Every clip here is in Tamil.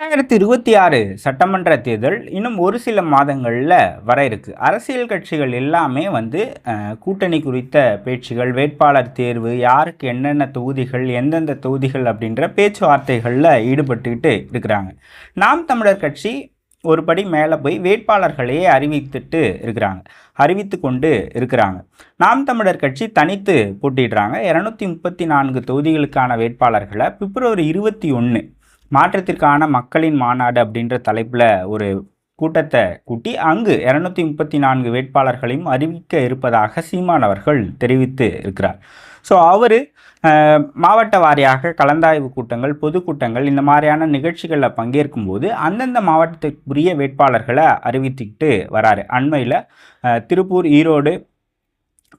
2026 சட்டமன்ற தேர்தல் இன்னும் ஒரு சில மாதங்களில் வர இருக்கு. அரசியல் கட்சிகள் எல்லாமே வந்து கூட்டணி குறித்த பேச்சுகள், வேட்பாளர் தேர்வு, யாருக்கு என்னென்ன தொகுதிகள், எந்தெந்த தொகுதிகள் அப்படின்ற பேச்சுவார்த்தைகளில் ஈடுபட்டுக்கிட்டு இருக்கிறாங்க. நாம் தமிழர் கட்சி ஒரு படி மேலே போய் வேட்பாளர்களையே அறிவித்து கொண்டு இருக்கிறாங்க. நாம் தமிழர் கட்சி தனித்து போட்டிடுறாங்க. 234 தொகுதிகளுக்கான வேட்பாளர்களை பிப்ரவரி 21 மாற்றத்திற்கான மக்களின் மாநாடு அப்படின்ற தலைப்பில் ஒரு கூட்டத்தை கூட்டி அங்கு 234 வேட்பாளர்களையும் அறிவிக்க இருப்பதாக சீமான் அவர்கள் தெரிவித்து இருக்கிறார். ஸோ அவர் மாவட்ட வாரியாக கலந்தாய்வு கூட்டங்கள், பொதுக்கூட்டங்கள், இந்த மாதிரியான நிகழ்ச்சிகளில் பங்கேற்கும் போது அந்தந்த மாவட்டத்துக்குரிய வேட்பாளர்களை அறிவித்துக்கிட்டு வராரு. அண்மையில் திருப்பூர், ஈரோடு,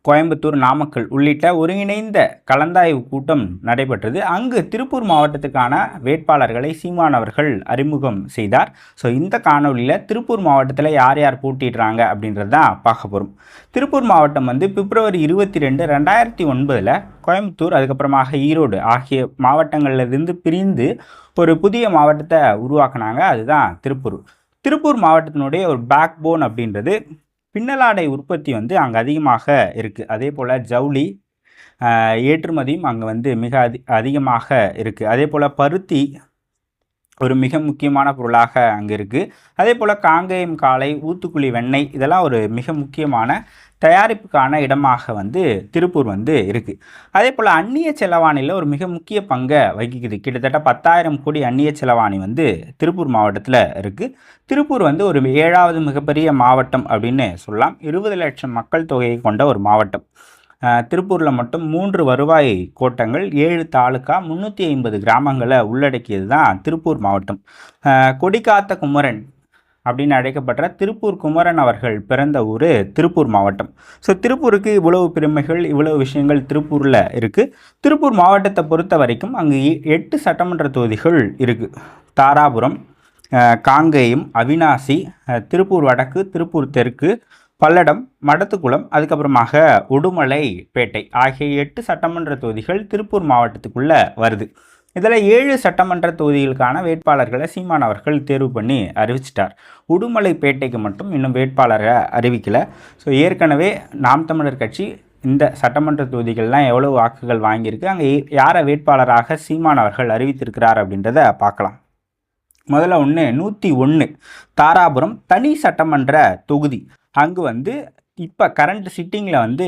கோயம்புத்தூர், நாமக்கல் உள்ளிட்ட ஒருங்கிணைந்த கலந்தாய்வு கூட்டம் நடைபெற்றது. அங்கு திருப்பூர் மாவட்டத்துக்கான வேட்பாளர்களை சீமான் அவர்கள் அறிமுகம் செய்தார். ஸோ இந்த காணொலியில் திருப்பூர் மாவட்டத்தில் யார் யார் போட்டிடுறாங்க அப்படின்றது தான் பார்க்க போகிறோம். திருப்பூர் மாவட்டம் வந்து பிப்ரவரி 22, 2009 கோயம்புத்தூர், அதுக்கப்புறமாக ஈரோடு ஆகிய மாவட்டங்களிலிருந்து பிரிந்து ஒரு புதிய மாவட்டத்தை உருவாக்குனாங்க. அதுதான் திருப்பூர். திருப்பூர் மாவட்டத்தினுடைய ஒரு பேக் போன் அப்படின்றது பின்னலாடை உற்பத்தி வந்து அங்கே அதிகமாக இருக்குது. அதே போல் ஜவுளி ஏற்றுமதியும் அங்கே வந்து மிக அதிகமாக இருக்குது. அதே போல் பருத்தி ஒரு மிக முக்கியமான பொருளாக அங்கே இருக்குது. அதே போல் காங்கேயம் காளை, ஊத்துக்குளி வெண்ணெய் இதெல்லாம் ஒரு மிக முக்கியமான தயாரிப்புக்கான இடமாக வந்து திருப்பூர் வந்து இருக்குது. அதே போல் அந்நிய செலவாணியில் ஒரு மிக முக்கிய பங்கை வகிக்குது. கிட்டத்தட்ட 10,000 கோடி அந்நிய செலவாணி வந்து திருப்பூர் மாவட்டத்தில் இருக்குது. திருப்பூர் வந்து ஒரு 7வது மிகப்பெரிய மாவட்டம் அப்படின்னு சொல்லலாம். 20 லட்சம் மக்கள் தொகையை கொண்ட ஒரு மாவட்டம். திருப்பூரில் மட்டும் 3 வருவாய் கோட்டங்கள், 7 தாலுக்கா, 350 கிராமங்களை உள்ளடக்கியது தான் திருப்பூர் மாவட்டம். கொடிக்காத்த குமரன் அப்படின்னு அழைக்கப்பட்ட திருப்பூர் குமரன் அவர்கள் பிறந்த ஊர் திருப்பூர் மாவட்டம். ஸோ திருப்பூருக்கு இவ்வளவு பெருமைகள், இவ்வளவு விஷயங்கள் திருப்பூரில் இருக்குது. திருப்பூர் மாவட்டத்தை பொறுத்த வரைக்கும் அங்கு 8 சட்டமன்ற தொகுதிகள் இருக்குது. தாராபுரம், காங்கேயம், அவினாசி, திருப்பூர் வடக்கு, திருப்பூர் தெற்கு, பல்லடம், மடத்துக்குளம், அதுக்கப்புறமாக உடுமலைப்பேட்டை ஆகிய 8 சட்டமன்ற தொகுதிகள் திருப்பூர் மாவட்டத்துக்குள்ளே வருது. இதில் 7 சட்டமன்ற தொகுதிகளுக்கான வேட்பாளர்களை சீமான் அவர்கள் தேர்வு பண்ணி அறிவிச்சிட்டார். உடுமலைப்பேட்டைக்கு மட்டும் இன்னும் வேட்பாளரை அறிவிக்கலை. ஸோ ஏற்கனவே நாம் தமிழர் கட்சி இந்த சட்டமன்ற தொகுதிகள்லாம் எவ்வளோ வாக்குகள் வாங்கியிருக்கு, அங்கே யாரை வேட்பாளராக சீமான் அவர்கள் அறிவித்திருக்கிறார் அப்படின்றத பார்க்கலாம். முதல்ல 101 தாராபுரம் தனி சட்டமன்ற தொகுதி. அங்கு வந்து இப்போ கரண்ட் சிட்டிங்கில் வந்து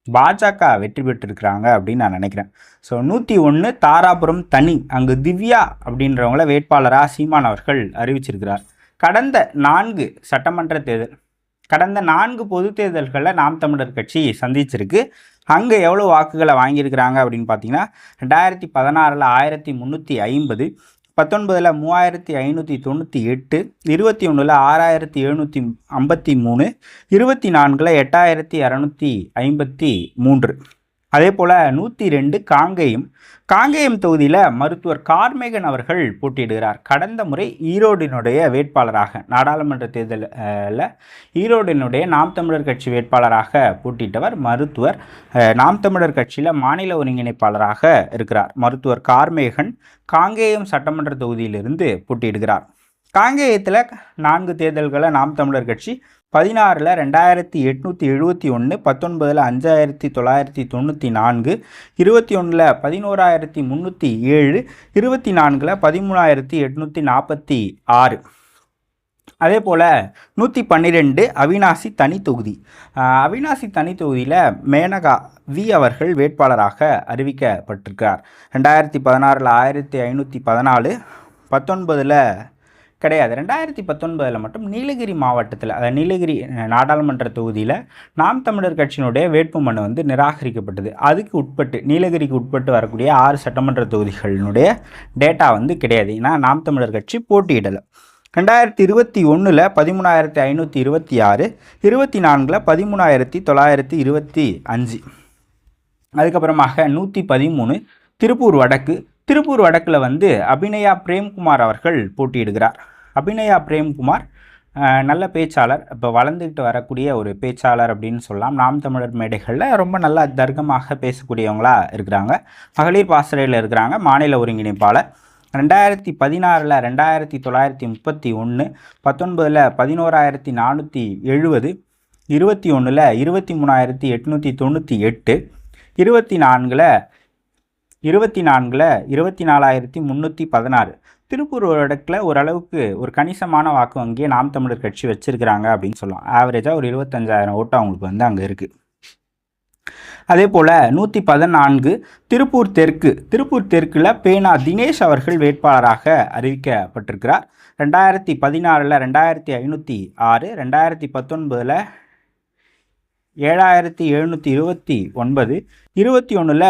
பாஜக வெற்றி பெற்றிருக்கிறாங்க அப்படின்னு நான் நினைக்கிறேன். ஸோ 101 தாராபுரம் தனி, அங்கு திவ்யா அப்படின்றவங்கள வேட்பாளராக சீமான் அவர்கள் அறிவிச்சிருக்கிறார். கடந்த 4 சட்டமன்ற தேர்தல், கடந்த 4 பொது தேர்தல்களில் நாம் தமிழர் கட்சி சந்திச்சிருக்கு. அங்கே எவ்வளோ வாக்குகளை வாங்கியிருக்கிறாங்க அப்படின்னு பார்த்தீங்கன்னா 2016 1350, 19 3598, 21 6753, 24 8253. அதே போல் 102 காங்கேயம் தொகுதியில் மருத்துவர் கார்மேகன் அவர்கள் போட்டியிடுகிறார். கடந்த முறை ஈரோடினுடைய வேட்பாளராக, நாடாளுமன்ற தேர்தலில் ஈரோடினுடைய நாம் தமிழர் கட்சி வேட்பாளராக போட்டியிட்டவர் மருத்துவர். நாம் தமிழர் கட்சியில் மாநில ஒருங்கிணைப்பாளராக இருக்கிறார். மருத்துவர் கார்மேகன் காங்கேயம் சட்டமன்ற தொகுதியிலிருந்து போட்டியிடுகிறார். காங்கேயத்தில் 4 தேர்தல்களை நாம் தமிழர் கட்சி 16 2871, 19 5994, 21 11307, 24 13846. அதே போல் 112 அவினாசி தனி தொகுதி. அவினாசி தனி தொகுதியில் மேனகா வி அவர்கள் வேட்பாளராக அறிவிக்கப்பட்டிருக்கிறார். 2016 1514, 19 கிடையாது, 2019 மட்டும் நீலகிரி மாவட்டத்தில், அதாவது நீலகிரி நாடாளுமன்ற தொகுதியில் நாம் தமிழர் கட்சியினுடைய வேட்புமனு வந்து நிராகரிக்கப்பட்டது. அதுக்கு உட்பட்டு நீலகிரிக்கு உட்பட்டு வரக்கூடிய 6 சட்டமன்ற தொகுதிகளினுடைய டேட்டா வந்து கிடையாது. ஏன்னா நாம் தமிழர் கட்சி போட்டியிடலை. 2021 13526, 24 13925. அதுக்கப்புறமாக 113 திருப்பூர் வடக்கு. திருப்பூர் வடக்கில் வந்து அபிநயா பிரேம்குமார் அவர்கள் போட்டியிடுகிறார். அபிநயா பிரேம்குமார் நல்ல பேச்சாளர், இப்போ வளர்ந்துக்கிட்டு வரக்கூடிய ஒரு பேச்சாளர் அப்படின்னு சொல்லலாம். நாம் தமிழர் மேடைகளில் ரொம்ப நல்லா தர்க்கமாக பேசக்கூடியவங்களாக இருக்கிறாங்க. மகளிர் பாசறையில் இருக்கிறாங்க, மாநில ஒருங்கிணைப்பாளர். 2016 2931, 19 11470, 21 23898, 24 24316. திருப்பூர் வடக்கில் ஓரளவுக்கு ஒரு கணிசமான வாக்கு வங்கியை நாம் தமிழர் கட்சி வச்சிருக்கிறாங்க அப்படின்னு சொல்லலாம். ஆவரேஜாக ஒரு 25,000 ஓட்டு அவங்களுக்கு வந்து அங்கே இருக்குது. அதே போல் 114 திருப்பூர் தெற்கில் பேனா தினேஷ் அவர்கள் வேட்பாளராக அறிவிக்கப்பட்டிருக்கிறார். 2016 2506, 2019 7729, 21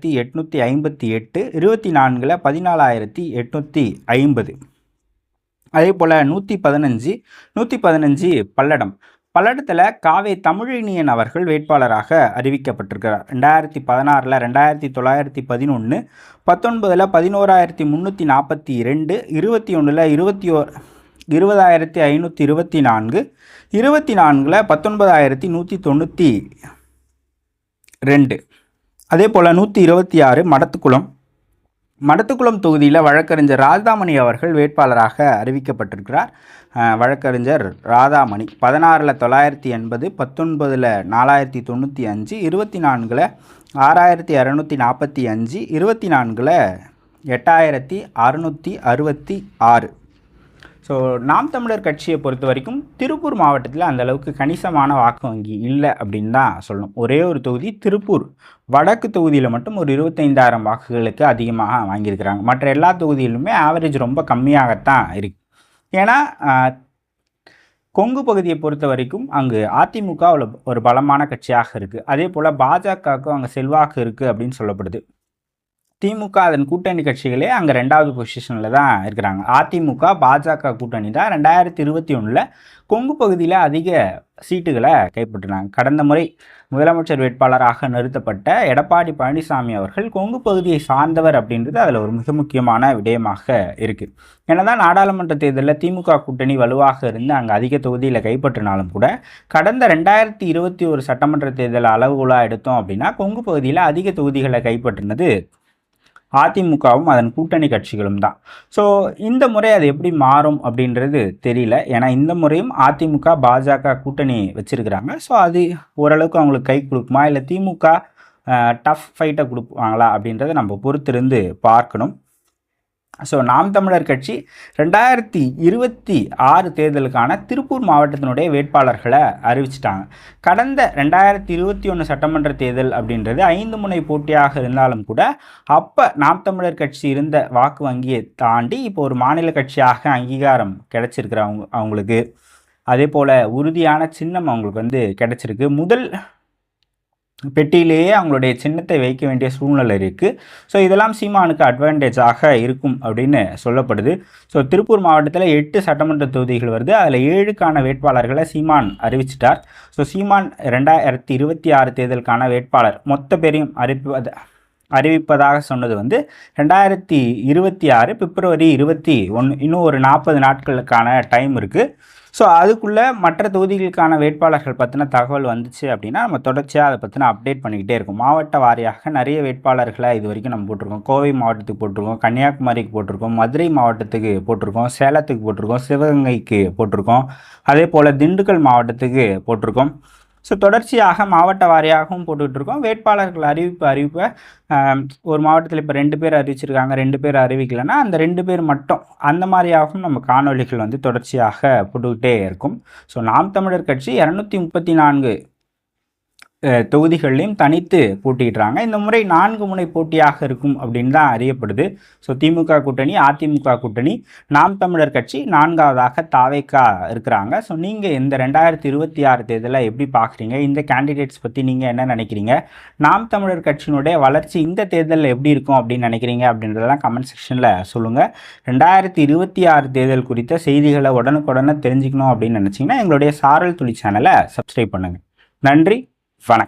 12858, 24 14850. அதே போல் 115 பல்லடத்தில் காவே தமிழினியன் அவர்கள் வேட்பாளராக அறிவிக்கப்பட்டிருக்கிறார். 2016 2911, 19 11342, 21 20524, 24 19192. அதே போல் 126 மடத்துக்குளம் தொகுதியில் வழக்கறிஞர் ராதாமணி அவர்கள் வேட்பாளராக அறிவிக்கப்பட்டிருக்கிறார். வழக்கறிஞர் ராதாமணி 16 980, 19 4095, 24 6645, 24 8666. ஸோ நாம் தமிழர் கட்சியை பொறுத்த வரைக்கும் திருப்பூர் மாவட்டத்தில் அந்தளவுக்கு கணிசமான வாக்கு வங்கி இல்லை அப்படின்னு தான் சொல்லணும். ஒரே ஒரு தொகுதி திருப்பூர் வடக்கு தொகுதியில் மட்டும் ஒரு 25,000 வாக்குகளுக்கு அதிகமாக வாங்கியிருக்கிறாங்க. மற்ற எல்லா தொகுதியிலுமே ஆவரேஜ் ரொம்ப கம்மியாகத்தான் இருக்குது. ஏன்னா கொங்கு பகுதியை பொறுத்த வரைக்கும் அங்கு அதிமுக ஒரு பலமான கட்சியாக இருக்குது. அதே போல் பாஜகவுக்கும் அங்கே செல்வாக்கு இருக்குது அப்படின்னு சொல்லப்படுது. திமுக அதன் கூட்டணி கட்சிகளே அங்கே 2வது பொசிஷனில் தான் இருக்கிறாங்க. அதிமுக பாஜக கூட்டணி தான் 2021 கொங்கு பகுதியில் அதிக சீட்டுகளை கைப்பற்றினாங்க. கடந்த முறை முதலமைச்சர் வேட்பாளராக நிறுத்தப்பட்ட எடப்பாடி பழனிசாமி அவர்கள் கொங்கு பகுதியை சார்ந்தவர் அப்படின்றது அதில் ஒரு மிக முக்கியமான விடயமாக இருக்குது. ஏன்னா நாடாளுமன்ற தேர்தலில் திமுக கூட்டணி வலுவாக இருந்து அங்கே அதிக தொகுதியில் கைப்பற்றினாலும் கூட கடந்த 2021 சட்டமன்ற தேர்தல் அளவுகோலாக எடுத்தோம் அப்படின்னா கொங்கு பகுதியில் அதிக தொகுதிகளை கைப்பற்றினது அதிமுகவும் அதன் கூட்டணி கட்சிகளும் தான். ஸோ இந்த முறை அது எப்படி மாறும் அப்படின்றது தெரியல. ஏன்னா இந்த முறையும் அதிமுக பாஜக கூட்டணி வச்சுருக்கிறாங்க. ஸோ அது ஓரளவுக்கு அவங்களுக்கு கை கொடுக்குமா, இல்லை திமுக டஃப் ஃபைட்டை கொடுப்பாங்களா அப்படின்றத நம்ம பொறுத்திருந்து பார்க்கணும். ஸோ நாம் தமிழர் கட்சி 2026 தேர்தலுக்கான திருப்பூர் மாவட்டத்தினுடைய வேட்பாளர்களை அறிவிச்சிட்டாங்க. கடந்த 2021 சட்டமன்ற தேர்தல் அப்படின்றது 5 முனை போட்டியாக இருந்தாலும் கூட அப்போ நாம் தமிழர் கட்சி இருந்த வாக்கு வங்கியை தாண்டி இப்போ ஒரு மாநில கட்சியாக அங்கீகாரம் கிடைச்சிருக்கிறவங்க அவங்களுக்கு. அதே போல் உறுதியான சின்னம் அவங்களுக்கு வந்து கிடைச்சிருக்கு. முதல் பெட்டியிலேயே அவங்களுடைய சின்னத்தை வைக்க வேண்டிய சூழ்நிலை இருக்குது. ஸோ இதெல்லாம் சீமானுக்கு அட்வான்டேஜாக இருக்கும் அப்படின்னு சொல்லப்படுது. ஸோ திருப்பூர் மாவட்டத்தில் 8 சட்டமன்ற தொகுதிகள் வருது. அதில் 7க்கான வேட்பாளர்களை சீமான் அறிவிச்சிட்டார். ஸோ சீமான் 2026 தேர்தலுக்கான வேட்பாளர் மொத்த பேரையும் அறிவிப்பதாக சொன்னது வந்து 2026 பிப்ரவரி 21. இன்னும் ஒரு 40 நாட்களுக்கான டைம் இருக்குது. ஸோ அதுக்குள்ளே மற்ற தொகுதிகளுக்கான வேட்பாளர்கள் பற்றின தகவல் வந்துச்சு அப்படின்னா நம்ம தொடர்ச்சியாக அதை பற்றின அப்டேட் பண்ணிக்கிட்டே இருக்கும். மாவட்ட வாரியாக நிறைய வேட்பாளர்களை இது வரைக்கும் நம்ம போட்டிருக்கோம். கோவை மாவட்டத்துக்கு போட்டிருக்கோம், கன்னியாகுமரிக்கு போட்டிருக்கோம், மதுரை மாவட்டத்துக்கு போட்டிருக்கோம், சேலத்துக்கு போட்டிருக்கோம், சிவகங்கைக்கு போட்டிருக்கோம், அதே போல் திண்டுக்கல் மாவட்டத்துக்கு போட்டிருக்கோம். ஸோ தொடர்ச்சியாக மாவட்ட வாரியாகவும் போட்டுக்கிட்டுருக்கோம். வேட்பாளர்கள் அறிவிப்பை ஒரு மாவட்டத்தில் இப்போ 2 பேர் அறிவிச்சிருக்காங்க, 2 பேர் அறிவிக்கலைன்னா அந்த 2 பேர் மட்டும் அந்த மாதிரியாகவும் நம்ம காணொலிகள் வந்து தொடர்ச்சியாக போட்டுக்கிட்டே இருக்கும். ஸோ நாம் தமிழர் கட்சி 234 தொகுதிகள்லையும் தனித்து போட்டிடுறாங்க. இந்த முறை 4 முனை போட்டியாக இருக்கும் அப்படின்னு தான் அறியப்படுது. ஸோ திமுக கூட்டணி, அதிமுக கூட்டணி, நாம் தமிழர் கட்சி, 4வதாக தாவேகா இருக்கிறாங்க. ஸோ நீங்கள் இந்த 2026 தேர்தலில் எப்படி பார்க்குறீங்க? இந்த கேண்டிடேட்ஸ் பற்றி நீங்கள் என்ன நினைக்கிறீங்க? நாம் தமிழர் கட்சியினுடைய வளர்ச்சி இந்த தேர்தலில் எப்படி இருக்கும் அப்படின்னு நினைக்கிறீங்க அப்படின்றதெல்லாம் கமெண்ட் செக்ஷனில் சொல்லுங்கள். 2026 தேர்தல் குறித்த செய்திகளை உடனுக்குடனே தெரிஞ்சுக்கணும் அப்படின்னு நினச்சிங்கன்னா எங்களுடைய சாரல் துளி சேனலை சப்ஸ்கிரைப் பண்ணுங்கள். நன்றி, வணக்கம்.